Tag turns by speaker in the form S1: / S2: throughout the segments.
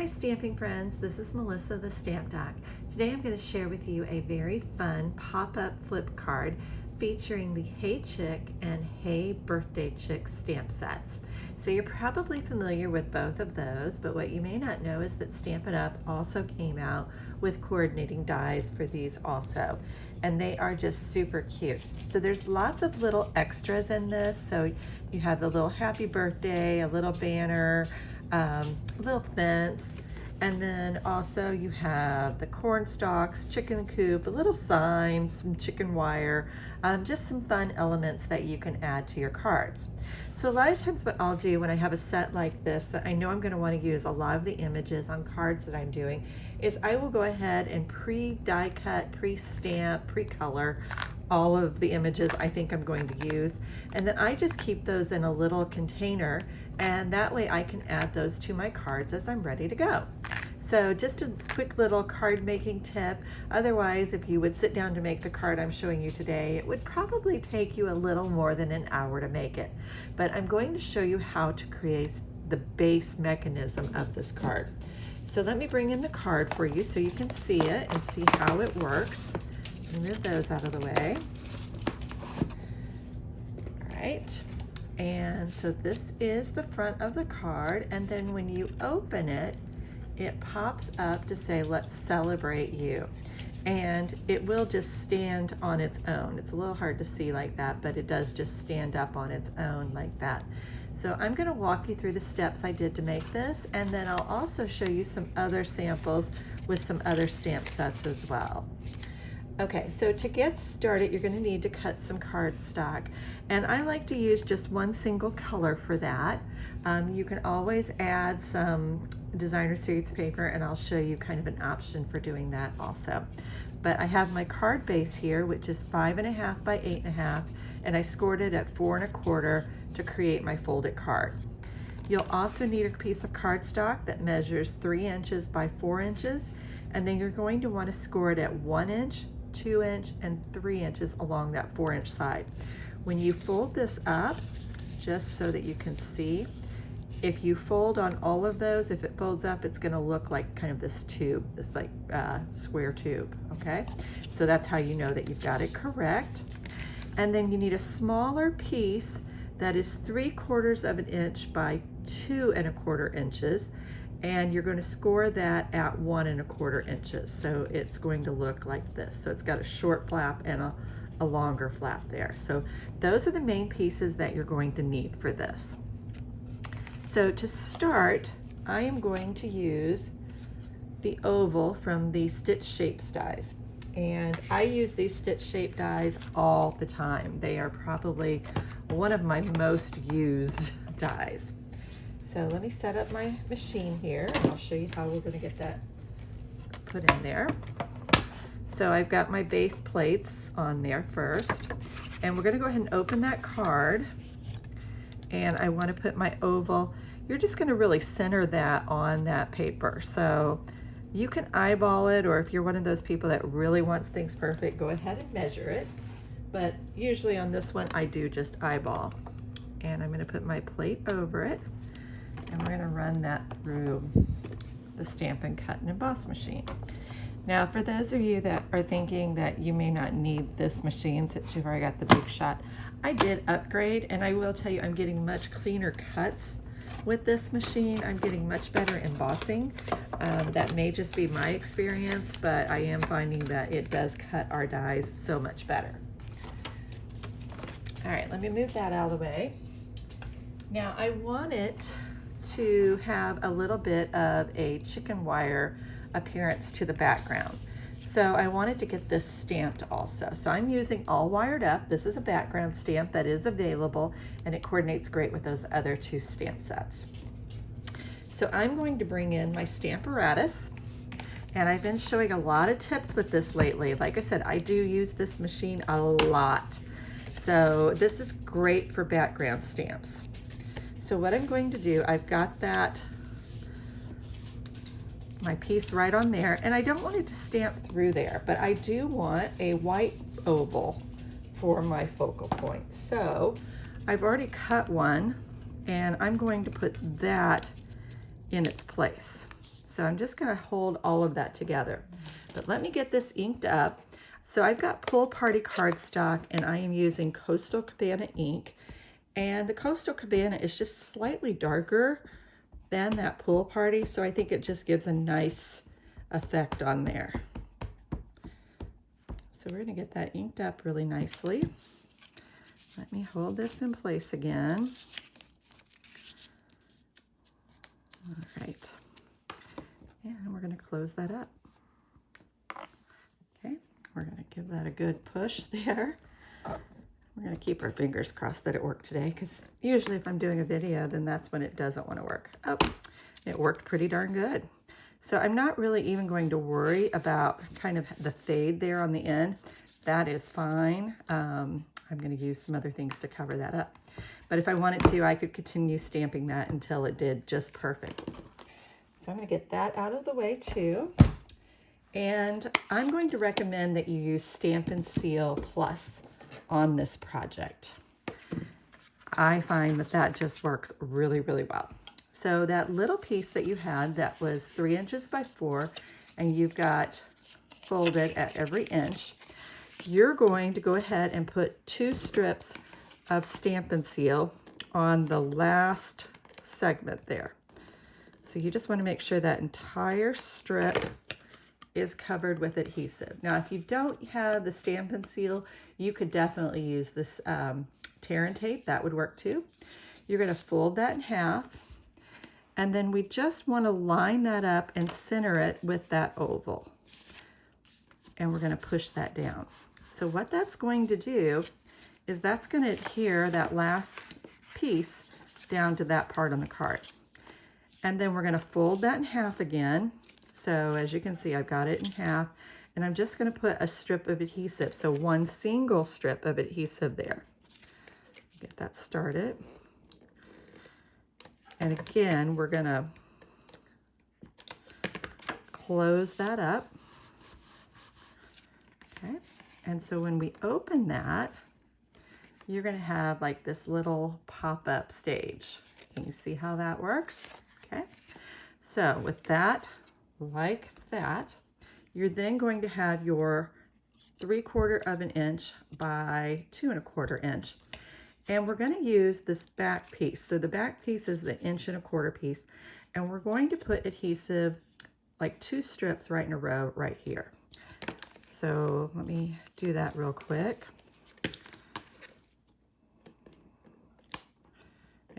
S1: stamping friends, this is Melissa the Stamp Doc. Today I'm going to share with you a very fun pop-up flip card featuring the Hey Chick and Hey Birthday Chick stamp sets. So you're probably familiar with both of those, but what you may not know is that Stampin' Up! Also came out with coordinating dies for these also, and they are just super cute. So there's lots of little extras in this. So you have the little happy birthday, a little banner, a little fence, and then also you have the corn stalks, chicken coop, a little sign, some chicken wire, just some fun elements that you can add to your cards. So a lot of times what I'll do when I have a set like this that I know I'm going to want to use a lot of the images on cards that I'm doing is I will go ahead and pre-die cut, pre-stamp, pre-color all of the images I think I'm going to use, and then I just keep those in a little container, and that way I can add those to my cards as I'm ready to go. So just a quick little card making tip. Otherwise, if you would sit down to make the card I'm showing you today, it would probably take you a little more than an hour to make it. But I'm going to show you how to create the base mechanism of this card. So let me bring in the card for you so you can see it and see how it works. Move those out of the way. All right, and so this is the front of the card, and then when you open it, it pops up to say, let's celebrate you. And it will just stand on its own. It's a little hard to see like that, but it does just stand up on its own like that. So I'm going to walk you through the steps I did to make this, and then I'll also show you some other samples with some other stamp sets as well. Okay, so to get started, you're going to need to cut some cardstock, and I like to use just one single color for that. You can always add some designer series paper, and I'll show you kind of an option for doing that also. But I have my card base here, which is 5.5 by 8.5, and I scored it at 4 1/4 to create my folded card. You'll also need a piece of cardstock that measures 3 inches by 4 inches, and then you're going to want to score it at 1 inch, 2 inch, and 3 inches along that 4-inch side. When you fold this up, just so that you can see, if you fold on all of those, if it folds up, it's going to look like kind of this tube, this like square tube, okay? So that's how you know that you've got it correct. And then you need a smaller piece that is 3/4 of an inch by 2 1/4 inches, and you're going to score that at 1 1/4 inches. So it's going to look like this. So it's got a short flap and a longer flap there. So those are the main pieces that you're going to need for this. So to start, I am going to use the oval from the Stitch Shapes dies. And I use these Stitch Shape dies all the time. They are probably one of my most used dies. So let me set up my machine here, and I'll show you how we're going to get that put in there. So I've got my base plates on there first, and we're going to go ahead and open that card, and I want to put my oval. You're just going to really center that on that paper. So you can eyeball it, or if you're one of those people that really wants things perfect, go ahead and measure it. But usually on this one, I do just eyeball. And I'm going to put my plate over it, and we're going to run that through the Stampin' Cut and Emboss machine. Now, for those of you that are thinking that you may not need this machine since you've already got the Big Shot, I did upgrade, and I will tell you I'm getting much cleaner cuts with this machine. I'm getting much better embossing. That may just be my experience, but I am finding that it does cut our dies so much better. All right, let me move that out of the way. Now I want it to have a little bit of a chicken wire appearance to the background. So I wanted to get this stamped also. So I'm using All Wired Up. This is a background stamp that is available, and it coordinates great with those other 2 stamp sets. So I'm going to bring in my Stamparatus, and I've been showing a lot of tips with this lately. Like I said, I do use this machine a lot. So this is great for background stamps. So what I'm going to do, I've got that my piece right on there, and I don't want it to stamp through there, but I do want a white oval for my focal point. So I've already cut one, and I'm going to put that in its place. So I'm just going to hold all of that together. But let me get this inked up. So I've got Pool Party cardstock, and I am using Coastal Cabana ink. And the Coastal Cabana is just slightly darker than that Pool Party, so I think it just gives a nice effect on there. So we're going to get that inked up really nicely. Let me hold this in place again. All right. And we're going to close that up. Okay, we're going to give that a good push there. We're going to keep our fingers crossed that it worked today, because usually if I'm doing a video, then that's when it doesn't want to work. Oh, it worked pretty darn good. So I'm not really even going to worry about kind of the fade there on the end. That is fine. I'm going to use some other things to cover that up. But if I wanted to, I could continue stamping that until it did just perfect. So I'm going to get that out of the way too. And I'm going to recommend that you use Stampin' Seal Plus on this project. I find that that just works really, really well. So that little piece that you had that was 3 inches by 4, and you've got folded at every inch, you're going to go ahead and put 2 strips of Stampin' Seal on the last segment there. So you just want to make sure that entire strip is covered with adhesive. Now, if you don't have the Stampin' Seal, you could definitely use this tear and tape. That would work too. You're going to fold that in half, and then we just want to line that up and center it with that oval. And we're going to push that down. So what that's going to do is that's going to adhere that last piece down to that part on the card. And then we're going to fold that in half again. So as you can see, I've got it in half, and I'm just going to put a strip of adhesive. So 1 single strip of adhesive there. Get that started. And again, we're going to close that up. Okay. And so when we open that, you're going to have like this little pop-up stage. Can you see how that works? Okay. So with that, like that, you're then going to have your 3/4 of an inch by 2 1/4 inch. And we're going to use this back piece. So the back piece is the 1 1/4 piece. And we're going to put adhesive, like 2 strips right in a row right here. So let me do that real quick.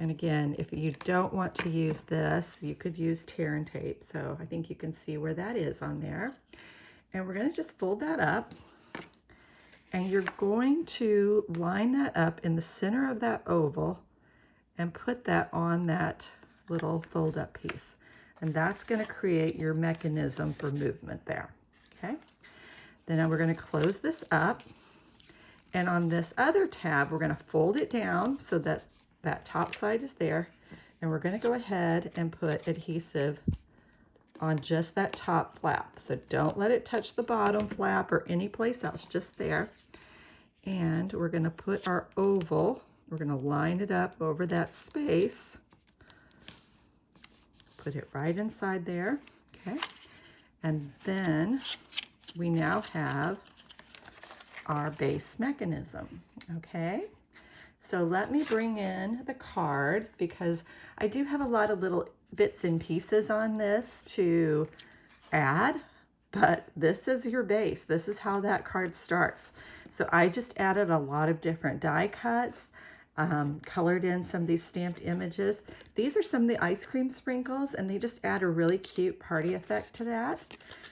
S1: And again, if you don't want to use this, you could use tear and tape. So I think you can see where that is on there. And we're going to just fold that up. And you're going to line that up in the center of that oval and put that on that little fold up piece. And that's going to create your mechanism for movement there. Okay. Then we're going to close this up. And on this other tab, we're going to fold it down so that that top side is there, and we're going to go ahead and put adhesive on just that top flap. So don't let it touch the bottom flap or any place else, just there. And we're going to put our oval, we're going to line it up over that space, put it right inside there. Okay. And then we now have our base mechanism. Okay. So let me bring in the card, because I do have a lot of little bits and pieces on this to add, but this is your base. This is how that card starts. So I just added a lot of different die cuts, colored in some of these stamped images. These are some of the ice cream sprinkles, and they just add a really cute party effect to that.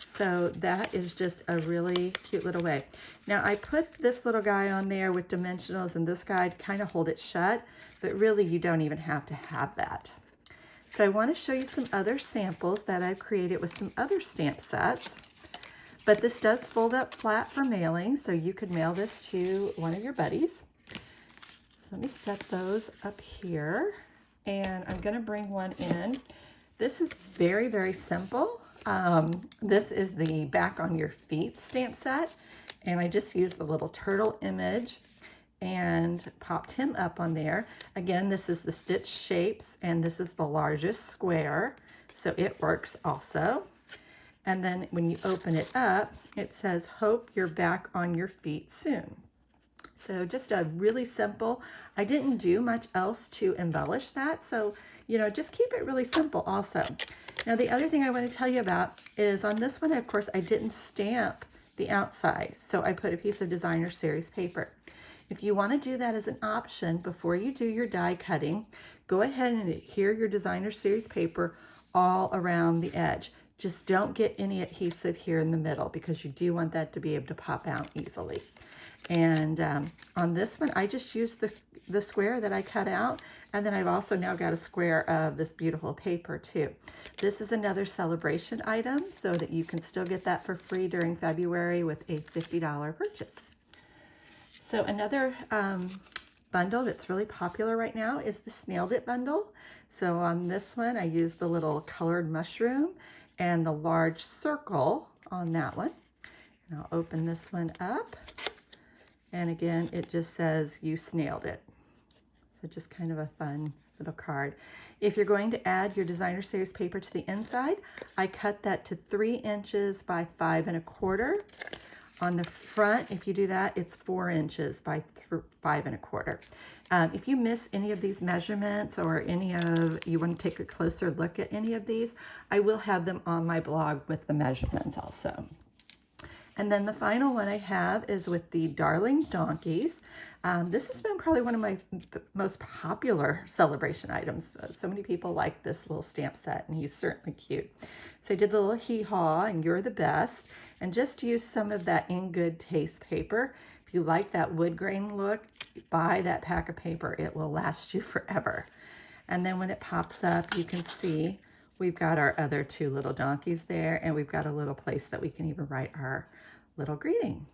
S1: So that is just a really cute little way. Now I put this little guy on there with dimensionals and this guy to kind of hold it shut, but really you don't even have to have that. So I want to show you some other samples that I've created with some other stamp sets. But this does fold up flat for mailing, so you could mail this to one of your buddies. So let me set those up here, and I'm going to bring one in. This is very, very simple. This is the Back on Your Feet stamp set, and I just used the little turtle image and popped him up on there. Again, this is the stitch shapes, and this is the largest square. so it works also. And then when you open it up, it says, hope you're back on your feet soon. So just a really simple, I didn't do much else to embellish that. So, you know, just keep it really simple also. Now, the other thing I want to tell you about is on this one, of course, I didn't stamp the outside. So I put a piece of designer series paper. If you want to do that as an option before you do your die cutting, go ahead and adhere your designer series paper all around the edge. Just don't get any adhesive here in the middle because you do want that to be able to pop out easily. And on this one, I just used the square that I cut out, and then I've also now got a square of this beautiful paper too. This is another celebration item so that you can still get that for free during February with a $50 purchase. So another bundle that's really popular right now is the Snailed It bundle. So on this one, I used the little colored mushroom and the large circle on that one. And I'll open this one up. And again, it just says, you snailed it. So just kind of a fun little card. If you're going to add your designer series paper to the inside, I cut that to 3 inches by 5 1/4. On the front, if you do that, it's 4 inches by 5 1/4. If you miss any of these measurements or you want to take a closer look at any of these, I will have them on my blog with the measurements also. And then the final one I have is with the Darling Donkeys. This has been probably one of my most popular celebration items. So many people like this little stamp set, and he's certainly cute. So I did the little hee-haw and you're the best, and just use some of that In Good Taste paper. If you like that wood grain look, buy that pack of paper. It will last you forever. And then when it pops up, you can see we've got our other 2 little donkeys there, and we've got a little place that we can even write our little greeting.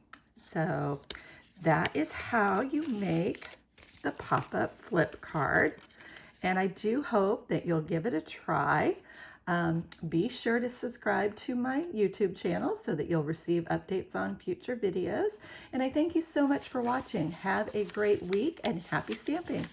S1: So that is how you make the pop-up flip card. And I do hope that you'll give it a try. Be sure to subscribe to my YouTube channel so that you'll receive updates on future videos. And I thank you so much for watching. Have a great week and happy stamping.